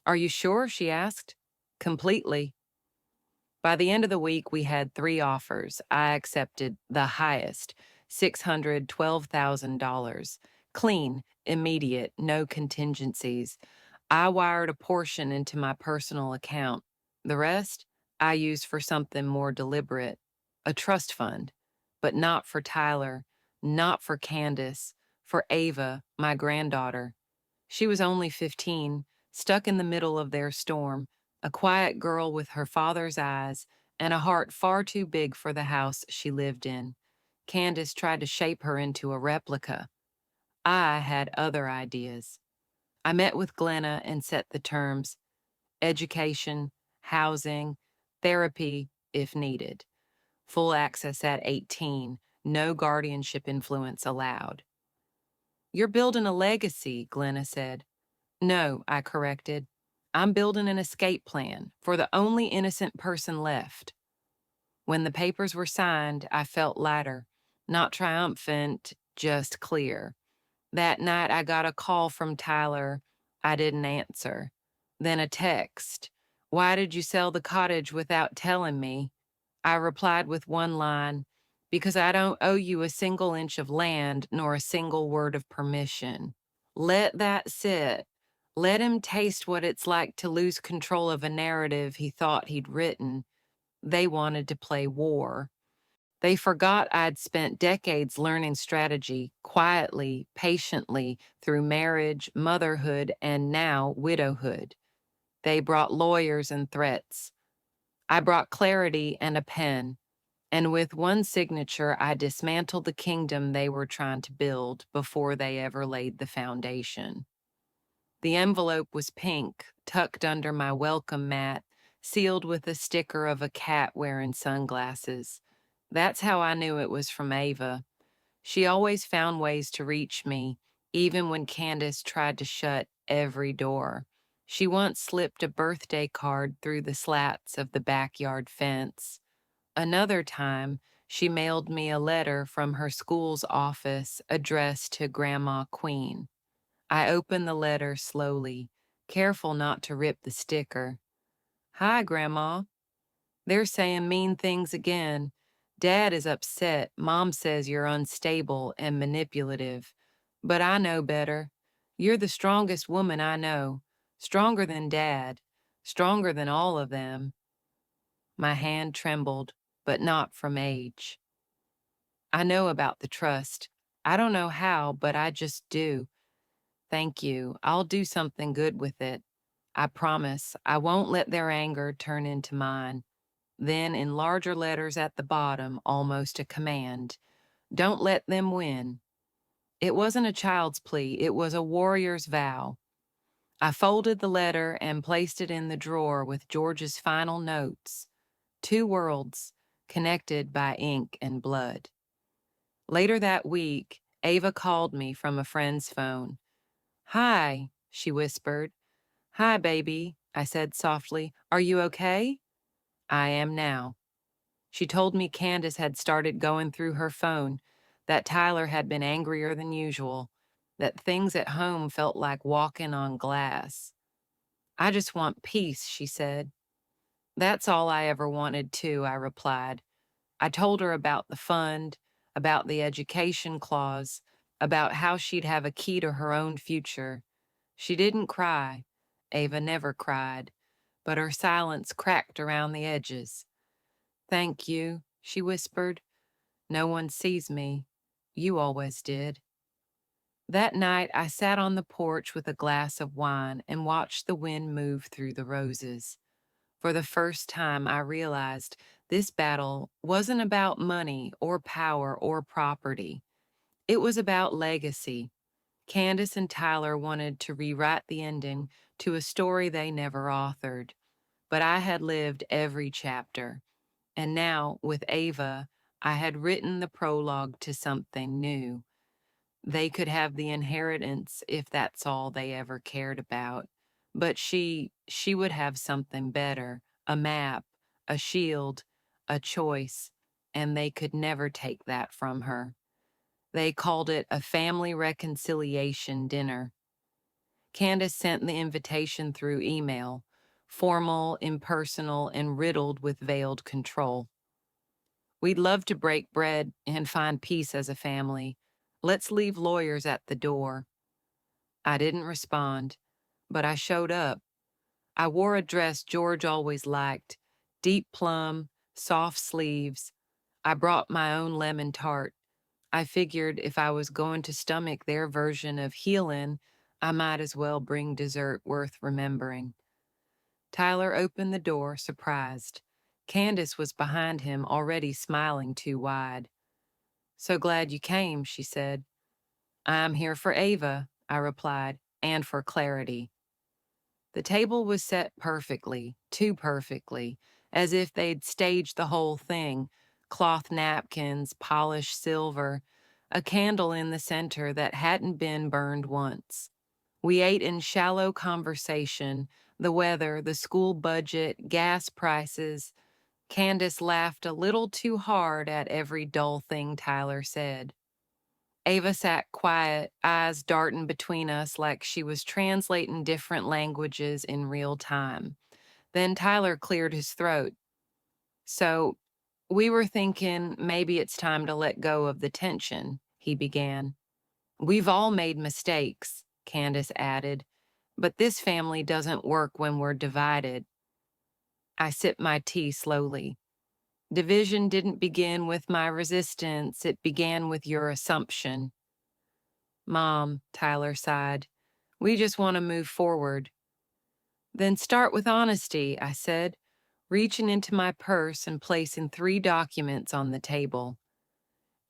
[SPEAKER 1] Are you sure? She asked. Completely. By the end of the week, we had 3 offers. I accepted the highest, $612,000. Clean, immediate, no contingencies. I wired a portion into my personal account. The rest, I used for something more deliberate, a trust fund, but not for Tyler, not for Candace, for Ava, my granddaughter. She was only 15, stuck in the middle of their storm, a quiet girl with her father's eyes and a heart far too big for the house she lived in. Candace tried to shape her into a replica. I had other ideas. I met with Glenna and set the terms: education, housing, therapy if needed, full access at 18, no guardianship influence allowed. You're building a legacy, Glenna said. No, I corrected. I'm building an escape plan for the only innocent person left. When the papers were signed, I felt lighter, not triumphant, just clear. That night, I got a call from Tyler. I didn't answer. Then a text. Why did you sell the cottage without telling me? I replied with one line, because I don't owe you a single inch of land nor a single word of permission. Let that sit. Let him taste what it's like to lose control of a narrative he thought he'd written. They wanted to play war. They forgot I'd spent decades learning strategy quietly, patiently, through marriage, motherhood, and now widowhood. They brought lawyers and threats. I brought clarity and a pen. And with one signature, I dismantled the kingdom they were trying to build before they ever laid the foundation. The envelope was pink, tucked under my welcome mat, sealed with a sticker of a cat wearing sunglasses. That's how I knew it was from Ava. She always found ways to reach me, even when Candace tried to shut every door. She once slipped a birthday card through the slats of the backyard fence. Another time, she mailed me a letter from her school's office addressed to Grandma Queen. I opened the letter slowly, careful not to rip the sticker. Hi, Grandma. They're saying mean things again. Dad is upset. Mom says you're unstable and manipulative. But I know better. You're the strongest woman I know. Stronger than Dad. Stronger than all of them. My hand trembled, but not from age. I know about the trust. I don't know how, but I just do. Thank you. I'll do something good with it. I promise I won't let their anger turn into mine. Then, in larger letters at the bottom, almost a command, don't let them win. It wasn't a child's plea, it was a warrior's vow. I folded the letter and placed it in the drawer with George's final notes. Two worlds, connected by ink and blood. Later that week, Ava called me from a friend's phone. Hi, she whispered. Hi, baby, I said softly. Are you okay? I am now. She told me Candace had started going through her phone, that Tyler had been angrier than usual, that things at home felt like walking on glass. I just want peace, she said. That's all I ever wanted, too, I replied. I told her about the fund, about the education clause, about how she'd have a key to her own future. She didn't cry. Ava never cried, but her silence cracked around the edges. Thank you, she whispered. No one sees me. You always did. That night, I sat on the porch with a glass of wine and watched the wind move through the roses. For the first time, I realized this battle wasn't about money or power or property. It was about legacy. Candace and Tyler wanted to rewrite the ending to a story they never authored, but I had lived every chapter. And now, with Ava, I had written the prologue to something new. They could have the inheritance if that's all they ever cared about. But she would have something better, a map, a shield, a choice, and they could never take that from her. They called it a family reconciliation dinner. Candace sent the invitation through email, formal, impersonal, and riddled with veiled control. We'd love to break bread and find peace as a family. Let's leave lawyers at the door. I didn't respond, but I showed up. I wore a dress George always liked, deep plum, soft sleeves. I brought my own lemon tart. I figured if I was going to stomach their version of healing, I might as well bring dessert worth remembering. Tyler opened the door, surprised. Candace was behind him, already smiling too wide. So glad you came, she said. I'm here for Ava, I replied, and for clarity. The table was set perfectly, too perfectly, as if they'd staged the whole thing. Cloth napkins, polished silver, a candle in the center that hadn't been burned once. We ate in shallow conversation, the weather, the school budget, gas prices. Candace laughed a little too hard at every dull thing Tyler said. Ava sat quiet, eyes darting between us like she was translating different languages in real time. Then Tyler cleared his throat. So, we were thinking maybe it's time to let go of the tension, he began. We've all made mistakes, Candace added, but this family doesn't work when we're divided. I sipped my tea slowly. Division didn't begin with my resistance, it began with your assumption. Mom, Tyler sighed, we just want to move forward. Then start with honesty, I said, reaching into my purse and placing 3 documents on the table.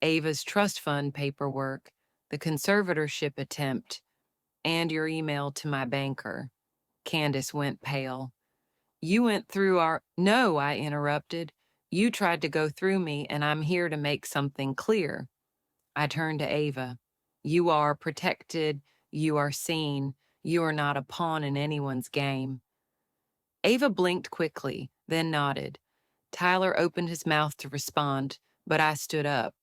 [SPEAKER 1] Ava's trust fund paperwork, the conservatorship attempt, and your email to my banker. Candace went pale. You went through our— No, I interrupted. You tried to go through me, and I'm here to make something clear. I turned to Ava. You are protected. You are seen. You are not a pawn in anyone's game. Ava blinked quickly, then nodded. Tyler opened his mouth to respond, but I stood up.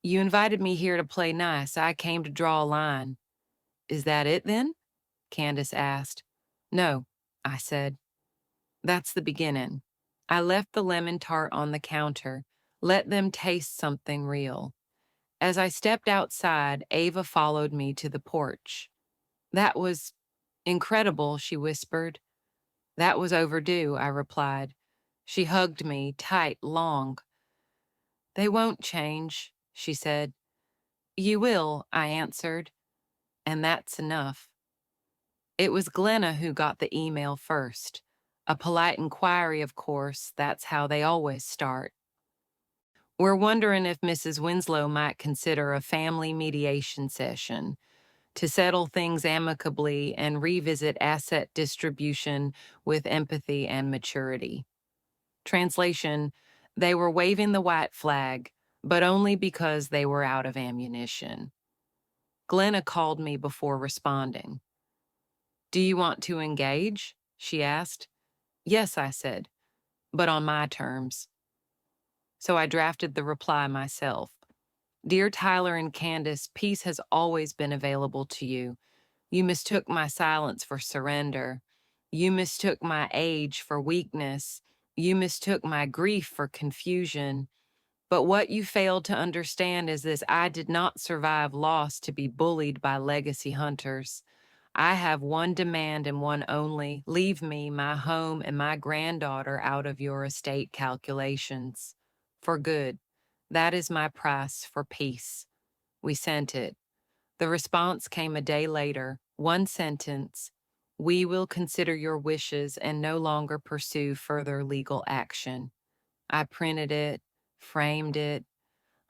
[SPEAKER 1] You invited me here to play nice. I came to draw a line. Is that it then? Candace asked. No, I said. That's the beginning. I left the lemon tart on the counter, let them taste something real. As I stepped outside, Ava followed me to the porch. That was incredible, she whispered. That was overdue, I replied. She hugged me, tight, long. They won't change, she said. You will, I answered, and that's enough. It was Glenna who got the email first. A polite inquiry, of course, that's how they always start. We're wondering if Mrs. Winslow might consider a family mediation session to settle things amicably and revisit asset distribution with empathy and maturity. Translation, they were waving the white flag, but only because they were out of ammunition. Glenna called me before responding. Do you want to engage? She asked. Yes, I said, but on my terms. So I drafted the reply myself. Dear Tyler and Candace, peace has always been available to you. You mistook my silence for surrender. You mistook my age for weakness. You mistook my grief for confusion. But what you failed to understand is this: I did not survive loss to be bullied by legacy hunters. I have one demand and one only: leave me, my home, and my granddaughter out of your estate calculations. For good. That is my price for peace. We sent it. The response came a day later, one sentence: we will consider your wishes and no longer pursue further legal action. I printed it, framed it,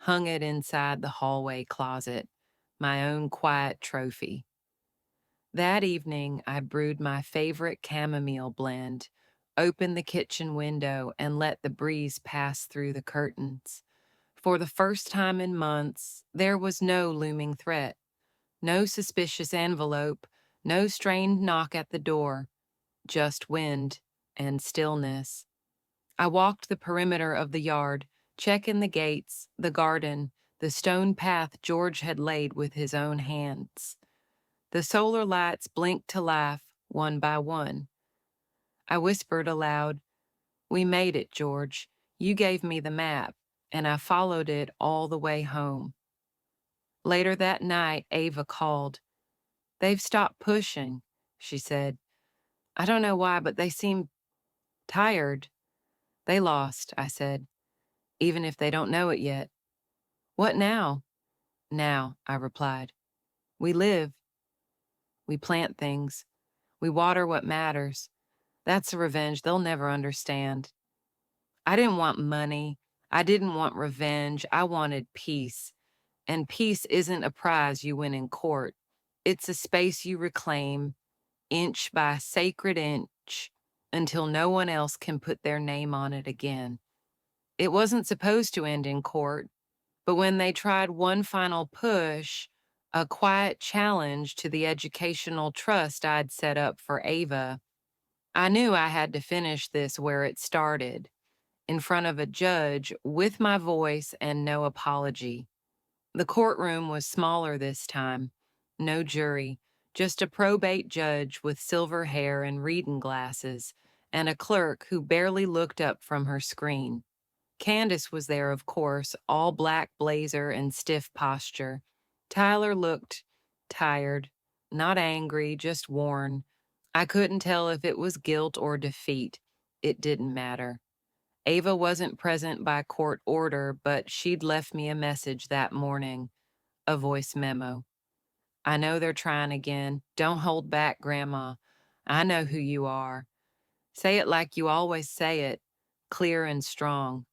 [SPEAKER 1] hung it inside the hallway closet, my own quiet trophy. That evening, I brewed my favorite chamomile blend, opened the kitchen window, and let the breeze pass through the curtains. For the first time in months, there was no looming threat, no suspicious envelope, no strained knock at the door, just wind and stillness. I walked the perimeter of the yard, checking the gates, the garden, the stone path George had laid with his own hands. The solar lights blinked to life, one by one. I whispered aloud, we made it, George. You gave me the map, and I followed it all the way home. Later that night, Ava called. They've stopped pushing, she said. I don't know why, but they seem tired. They lost, I said, even if they don't know it yet. What now? Now, I replied. We live. We plant things. We water what matters. That's a revenge they'll never understand. I didn't want money. I didn't want revenge. I wanted peace. And peace isn't a prize you win in court. It's a space you reclaim, inch by sacred inch, until no one else can put their name on it again. It wasn't supposed to end in court, but when they tried one final push, a quiet challenge to the educational trust I'd set up for Ava, I knew I had to finish this where it started, in front of a judge, with my voice and no apology. The courtroom was smaller this time. No jury, just a probate judge with silver hair and reading glasses, and a clerk who barely looked up from her screen. Candace was there, of course, all black blazer and stiff posture. Tyler looked tired, not angry, just worn. I couldn't tell if it was guilt or defeat. It didn't matter. Ava wasn't present by court order, but she'd left me a message that morning, a voice memo. I know they're trying again. Don't hold back, Grandma. I know who you are. Say it like you always say it, clear and strong.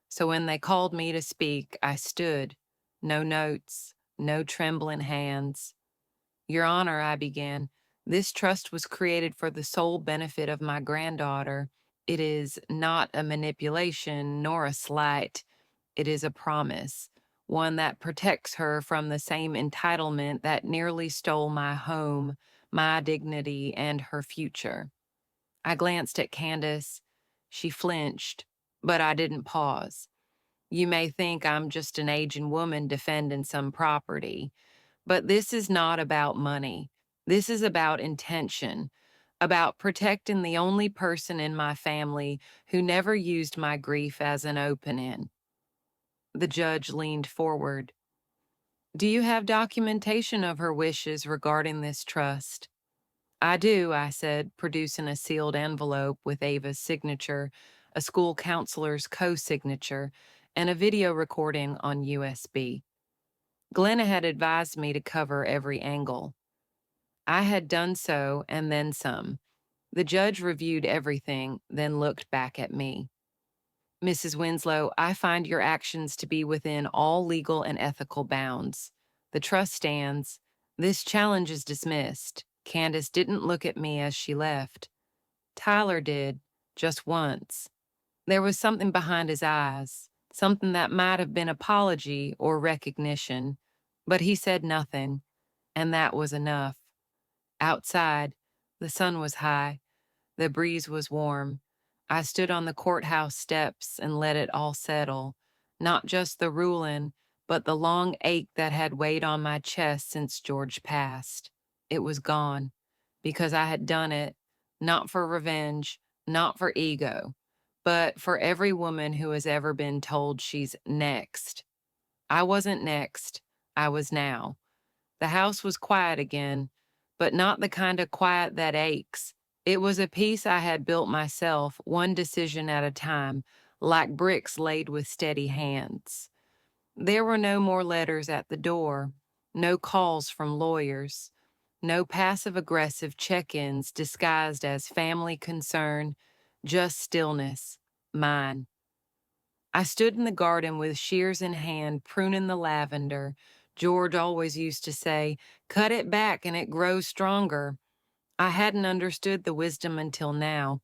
[SPEAKER 1] So when they called me to speak, I stood. No notes, no trembling hands. Your Honor, I began, this trust was created for the sole benefit of my granddaughter. It is not a manipulation nor a slight. It is a promise, one that protects her from the same entitlement that nearly stole my home, my dignity, and her future. I glanced at Candace. She flinched, but I didn't pause. You may think I'm just an aging woman defending some property, but this is not about money. This is about intention, about protecting the only person in my family who never used my grief as an opening. The judge leaned forward. Do you have documentation of her wishes regarding this trust? I do, I said, producing a sealed envelope with Ava's signature, a school counselor's co-signature, and a video recording on USB. Glenna had advised me to cover every angle. I had done so and then some. The judge reviewed everything, then looked back at me. Mrs. Winslow, I find your actions to be within all legal and ethical bounds. The trust stands. This challenge is dismissed. Candace didn't look at me as she left. Tyler did, just once. There was something behind his eyes, something that might have been apology or recognition, but he said nothing, and that was enough. Outside, the sun was high, the breeze was warm. I stood on the courthouse steps and let it all settle, not just the ruling, but the long ache that had weighed on my chest since George passed. It was gone, because I had done it, not for revenge, not for ego, but for every woman who has ever been told she's next. I wasn't next, I was now. The house was quiet again, but not the kind of quiet that aches. It was a peace I had built myself, one decision at a time, like bricks laid with steady hands. There were no more letters at the door, no calls from lawyers, no passive-aggressive check-ins disguised as family concern, just stillness, mine. I stood in the garden with shears in hand, pruning the lavender. George always used to say, cut it back and it grows stronger. I hadn't understood the wisdom until now.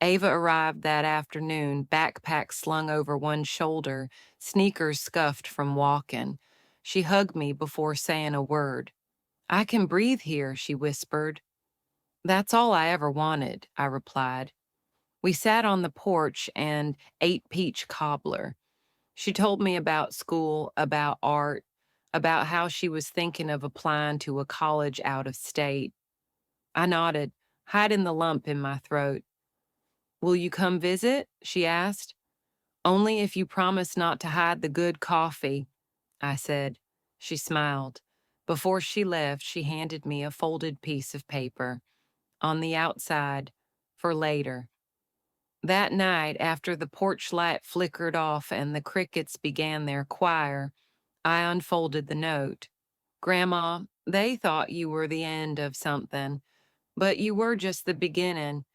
[SPEAKER 1] Ava arrived that afternoon, backpack slung over one shoulder, sneakers scuffed from walking. She hugged me before saying a word. I can breathe here, she whispered. That's all I ever wanted, I replied. We sat on the porch and ate peach cobbler. She told me about school, about art, about how she was thinking of applying to a college out of state. I nodded, hiding the lump in my throat. Will you come visit? She asked. Only if you promise not to hide the good coffee, I said. She smiled. Before she left, she handed me a folded piece of paper. On the outside, for later. That night, after the porch light flickered off and the crickets began their choir, I unfolded the note. Grandma, they thought you were the end of something, but you were just the beginning.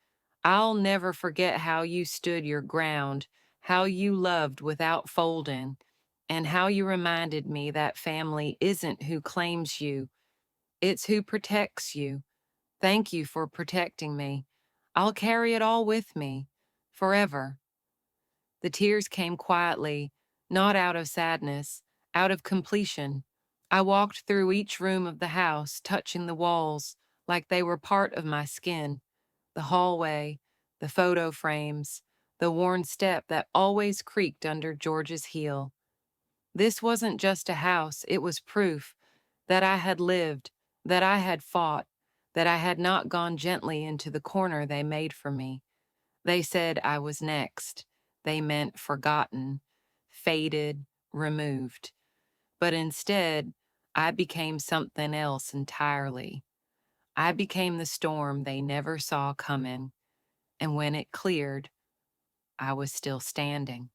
[SPEAKER 1] I'll never forget how you stood your ground, how you loved without folding, and how you reminded me that family isn't who claims you, it's who protects you. Thank you for protecting me. I'll carry it all with me, forever. The tears came quietly, not out of sadness, out of completion. I walked through each room of the house, touching the walls like they were part of my skin. The hallway, the photo frames, the worn step that always creaked under George's heel. This wasn't just a house, it was proof that I had lived, that I had fought, that I had not gone gently into the corner they made for me. They said I was next. They meant forgotten, faded, removed. But instead, I became something else entirely. I became the storm they never saw coming. And when it cleared, I was still standing.